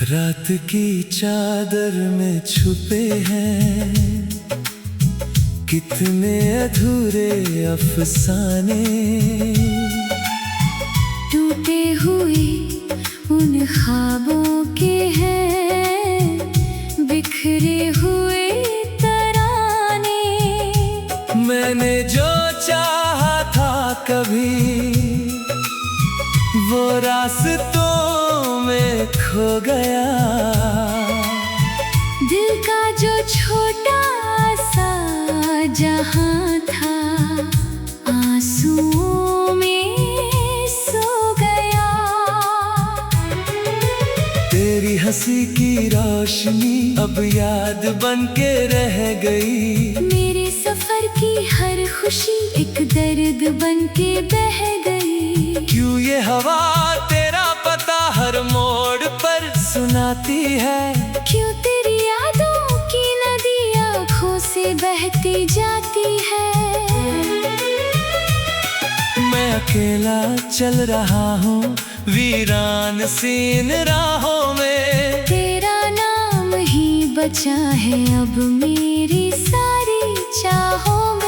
रात की चादर में छुपे हैं कितने अधूरे अफसाने। टूटे हुए उन ख्वाबों के हैं बिखरे हुए तराने। मैंने जो चाहा था कभी वो रास्तों में खो गया। दिल का जो छोटा सा जहां था आंसुओं में सो गया। तेरी हंसी की रोशनी अब याद बन के रह गई। मेरे सफर की हर खुशी एक दर्द बन के बह गई। क्यों ये हवा तेरा पता हर मोड़ पर सुनाती है। क्यों तेरी यादों की नदी आँखों से बहती जाती है। मैं अकेला चल रहा हूँ वीरान सीन राहों में। तेरा नाम ही बचा है अब मेरी सारी चाहों में।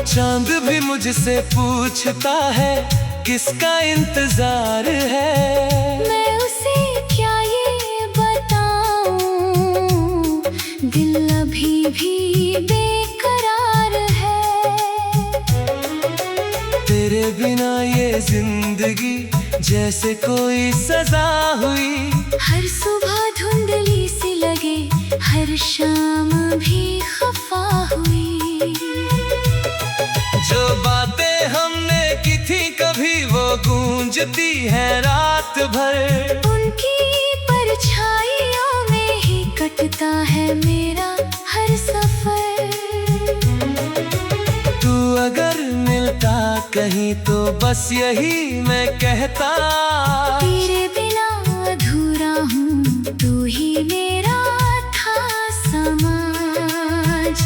चांद भी मुझसे पूछता है किसका इंतजार है। मैं उसे क्या ये बताऊं, दिल अभी भी बेकरार है। तेरे बिना ये जिंदगी जैसे कोई सजा हुई। हर सुबह धुंधली सी लगे हर शाम भी खफा हुई। जो बातें हमने की थी कभी वो गूंजती है रात भर। उनकी परछाइयों में ही कटता है मेरा हर सफर। तू अगर मिलता कहीं तो बस यही मैं कहता। तेरे बिना अधूरा हूँ तू ही मेरा था समाज।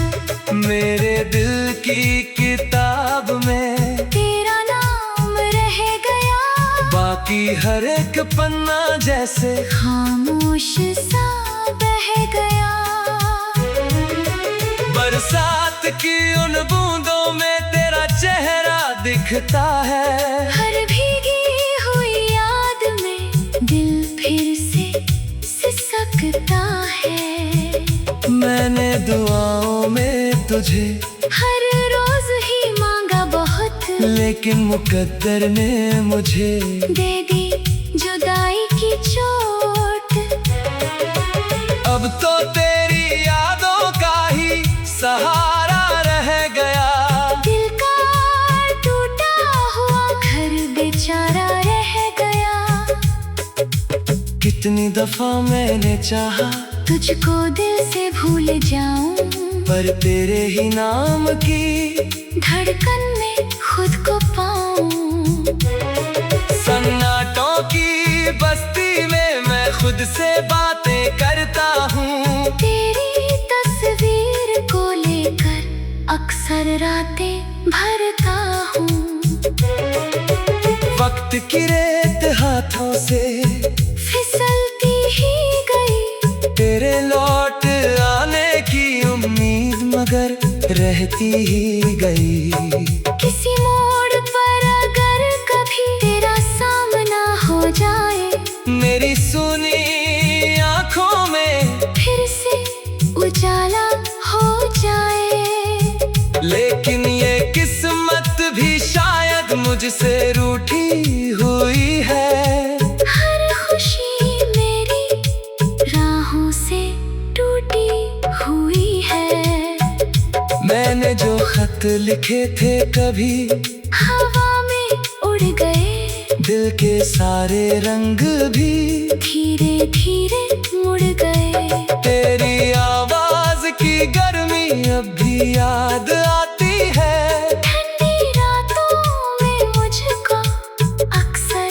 मेरे दिल की किताब में तेरा नाम रह गया। बाकी हर एक पन्ना जैसे खामोश सा बह गया। बरसात की उन बूंदों में तेरा चेहरा दिखता है। हर भीगी हुई याद में दिल फिर से सिसकता है। मैंने दुआओं में तुझे हर रोज ही मांगा बहुत, लेकिन मुकद्दर ने मुझे दे दी जुदाई की चोट। अब तो तेरी यादों का ही सहारा रह गया। दिल का टूटा हुआ घर बेचारा रह गया। कितनी दफा मैंने चाहा तुझको दिल से भूल जाऊं, पर तेरे ही नाम की धड़कन में खुद को पाऊं। सन्नाटों की बस्ती में मैं खुद से बातें करता हूँ। तेरी तस्वीर को लेकर अक्सर रातें भरता हूँ। वक्त की रेत हाथों से फिसलती ही गई। तेरे लौट आने की उम्मीद मगर रहती ही गई। किसी मोड़ पर अगर कभी तेरा सामना हो जाए, मेरी सुनी आंखों में फिर से उजाला हो जाए। लेकिन ये किस्मत भी शायद मुझसे रूठी हुई है। हर खुशी मेरी राहों से टूटी हुई है। मैंने जो खत लिखे थे कभी हवा में उड़ गए। दिल के सारे रंग भी धीरे धीरे मुड़ गए। तेरी आवाज की गर्मी अब भी याद आती है। ठंडी रातों में मुझको अक्सर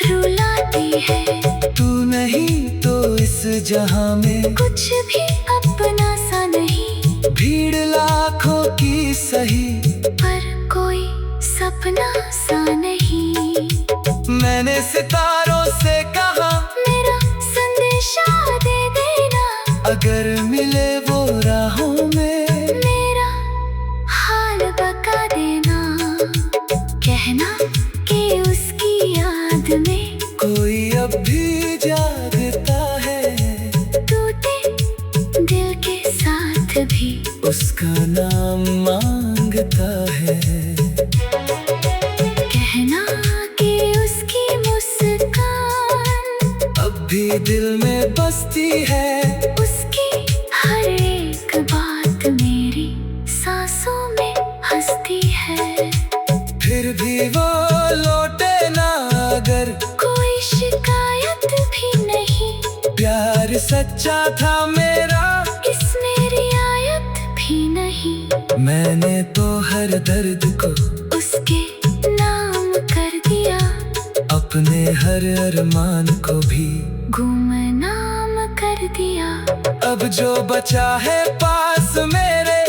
रुलाती है। तू नहीं तो इस जहां में कुछ भी अब की सही, पर कोई सपना सा नहीं। मैंने सितारों से कहा मेरा संदेशा दे देना, अगर मिले वो राहों में मेरा हाल बता देना। कहना कि उसकी याद में कोई अब भी जागता है, टूटे दिल के साथ भी उसका नाम मांगता है। कहना कि उसकी मुस्कान अब भी दिल में बसती है, उसकी हर एक बात मेरी सांसों में हंसती है। फिर भी वो लौटे ना अगर कोई शिकायत भी नहीं, प्यार सच्चा था मेरा, इसमें रियायत भी नहीं। मैंने तो हर दर्द को उसके नाम कर दिया, अपने हर अरमान को भी गुमनाम कर दिया। अब जो बचा है पास मेरे,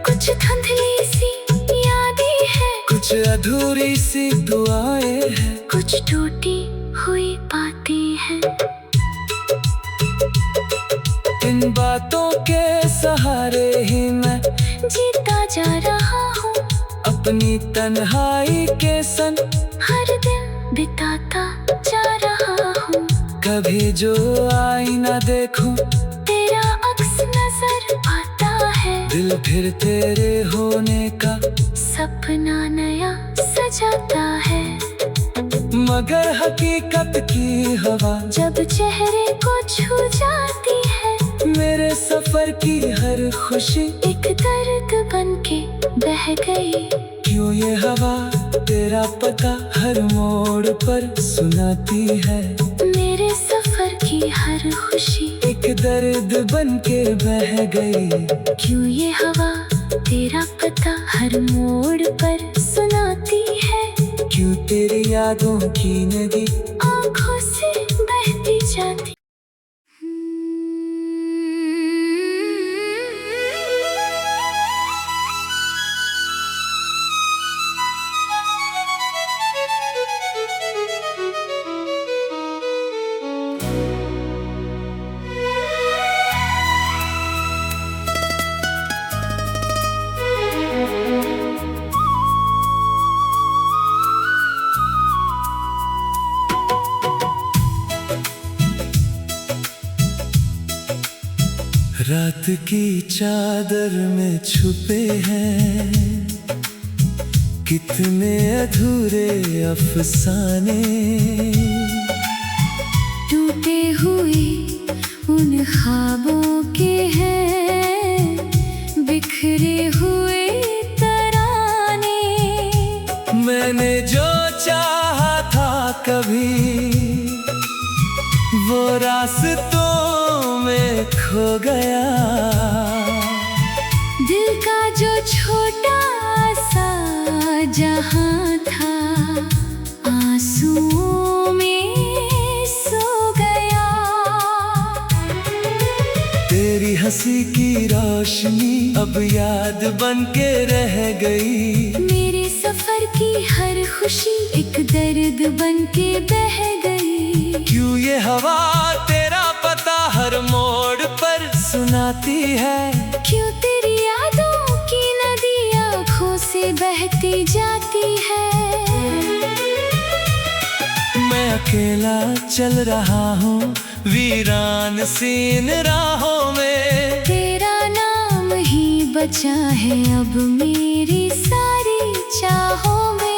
कुछ धुंधली सी यादें हैं, कुछ अधूरी सी दुआएं हैं, कुछ टूटी हुई बातें हैं। इन बातों के सहारे ही मैं जीता जा रहा हूँ, अपनी तन्हाई के संग हर दिन बिताता जा रहा हूँ। कभी जो आईना देखूं, तेरा अक्स नजर आता है, दिल फिर तेरे होने का सपना नया सजाता है। मगर हकीकत की हवा जब चेहरे को छू जाती है, मेरे सफर की हर खुशी एक दर्द बनके बह गई। क्यों ये हवा तेरा पता हर मोड़ पर सुनाती है, मेरे सफर की हर खुशी एक दर्द बनके बह गई। क्यों ये हवा तेरा पता हर मोड़ पर सुनाती है, क्यों तेरी यादों की नदी आँखों से बहती जाती। रात की चादर में छुपे हैं कितने अधूरे अफसाने, टूटे हुए उन ख्वाबों के हैं बिखरे हुए तराने। मैंने जो चाहा था कभी वो रास्तों में खो गया, दिल का जो छोटा सा जहां था आंसुओं में सो गया। तेरी हंसी की रोशनी अब याद बन के रह गई, मेरे सफर की हर खुशी एक दर्द बन के बह गई। क्यों ये हवा तेरा पता हर मोड़ पर सुनाती है, क्यों तेरी यादों की नदी आँखों से बहती जाती है। मैं अकेला चल रहा हूँ वीरान सीन राहों में, तेरा नाम ही बचा है अब मेरी सारी चाहों में।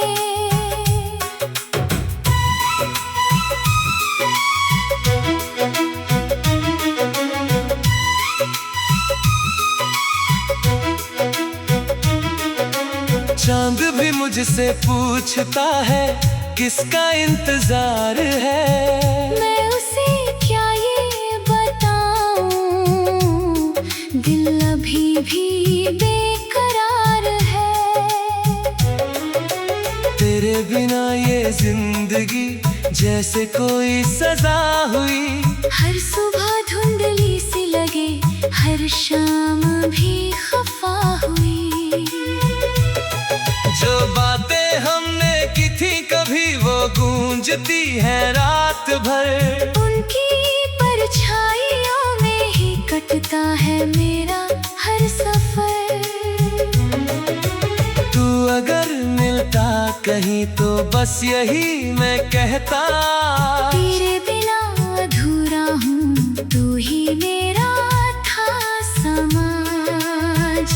चांद भी मुझसे पूछता है किसका इंतजार है, मैं उसे क्या ये बताऊं, दिल अभी भी बेकरार है। तेरे बिना ये जिंदगी जैसे कोई सजा हुई, हर सुबह धुंधली सी लगे हर शाम भी खफा हुई। गूंजती है रात भर। उनकी परछाइयों में ही कटता है मेरा हर सफर। तू अगर मिलता कहीं तो बस यही मैं कहता, तेरे बिना अधूरा हूँ, तू ही मेरा था समाज।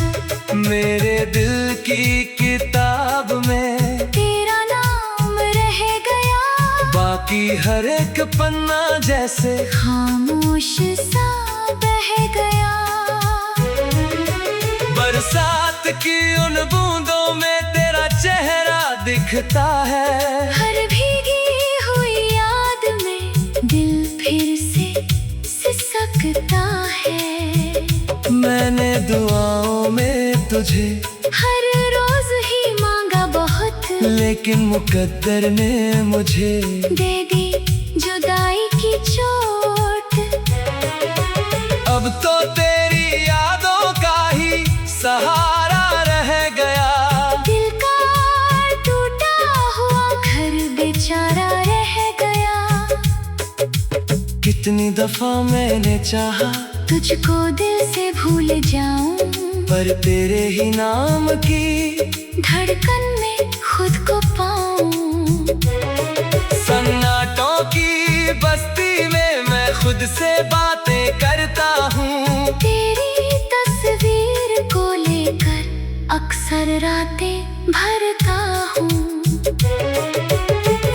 मेरे दिल की किताब में तेरा नाम रह गया, बाकी हर एक पन्ना जैसे खामोश सा बह गया। बरसात की उन बूंदों में तेरा चेहरा दिखता है। हर भीगी हुई याद में दिल फिर से सिसकता है। मैंने दुआओं में तुझे हर रोज ही मांगा बहुत, लेकिन मुकद्दर ने मुझे दे दी जुदाई की चोट। अब तो तेरी यादों का ही सहारा रह गया। दिल का टूटा हुआ घर बेचारा रह गया। कितनी दफा मैंने चाहा तुझको दिल से भूल जाऊं, पर तेरे ही नाम की धड़कन में खुद को पाऊं। सन्नाटों की बस्ती में मैं खुद से बातें करता हूँ। तेरी तस्वीर को लेकर अक्सर रातें भरता हूँ।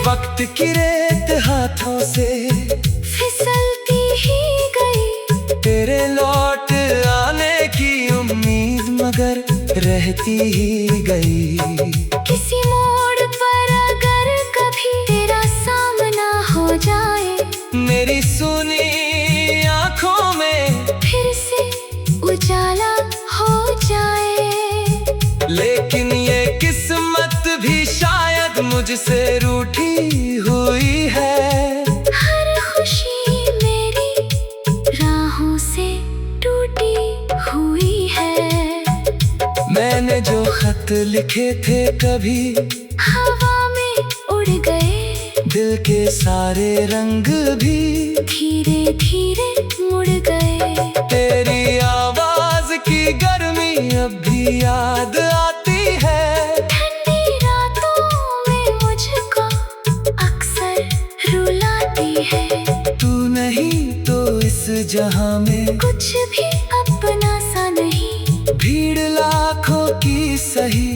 वक्त की रेत हाथों से फिसलती ही गई, तेरे लौट आने की उम्मीद मगर रहती ही गई। किसी मोड़ पर अगर कभी तेरा सामना हो जाए, मेरी सुनी आंखों में फिर से उजाला हो जाए। लेकिन ये किस्मत भी शायद मुझसे रूठी हुई है। हर खुशी मेरी राहों से टूटी हुई है। मैंने जो खत लिखे थे कभी हवा में उड़ गए, दिल के सारे रंग भी धीरे धीरे मुड़ गए। तेरी आवाज की गर्मी अब भी याद आती है। ठंडी रातों में मुझको अक्सर रुलाती है। तू नहीं तो इस जहां में कुछ भी अपना सा नहीं, भीड़ लाखों की सही,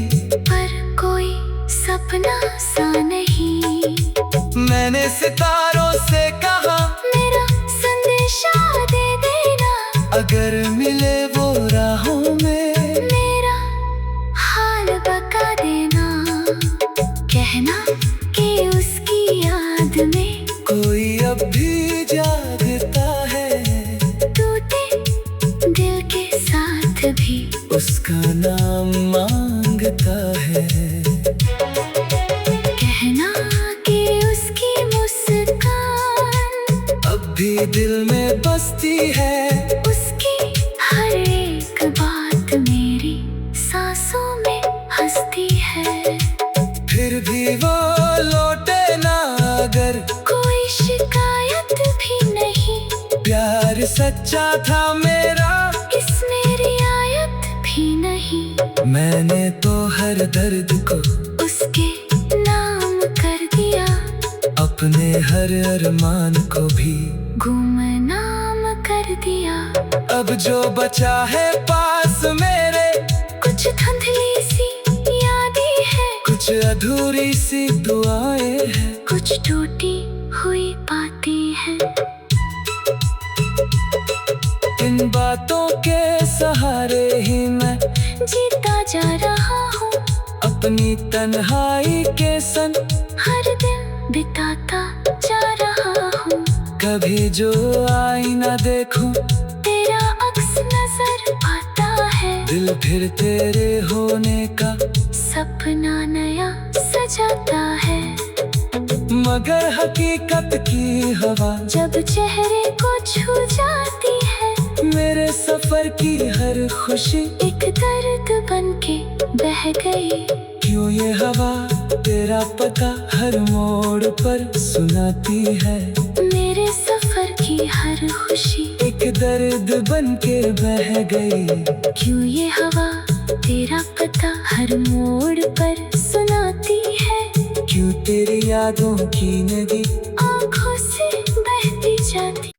पर कोई सपना सा नहीं। मैंने सितारों से कहा मेरा संदेशा दे देना, अगर मिले वो राहों में मेरा हाल बता देना। कहना कि उसकी याद में कोई अब भी जागता है। टूटे दिल के साथ भी उसका नाम मांगता है। कहना कि उसकी मुस्कान अब भी दिल में बसती है। उसकी हर एक बात मेरी सांसों में हंसती है। फिर भी वो लौटे ना अगर कोई शिकायत भी नहीं, प्यार सच्चा था मेरा, इसमें रियायत भी नहीं। मैंने तो हर दर्द को उसके नाम कर दिया, अपने हर अरमान को भी गुमनाम कर दिया। अब जो बचा है पास मेरे, कुछ धुंधली सी यादें हैं, कुछ अधूरी सी दुआएं हैं, कुछ टूटी हुई बातें हैं। इन बातों के सहारे ही मैं जीता जा रहा हूँ, अपनी तन्हाई के संग हर दिन बिताता जा रहा हूँ। कभी जो आईना देखूं, तेरा अक्स नजर आता है, दिल फिर तेरे होने का सपना नया सजाता है। मगर हकीकत की हवा जब चेहरे को छू जाती है, मेरे सफर की हर खुशी एक दर्द बनके बह गई। क्यों ये हवा तेरा पता हर मोड़ पर सुनाती है। मेरे सफर की हर खुशी एक दर्द बन के बह गई। क्यों ये हवा तेरा पता हर मोड़ पर सुनाती है। क्यों तेरी यादों की नदी आँखों से बहती जाती।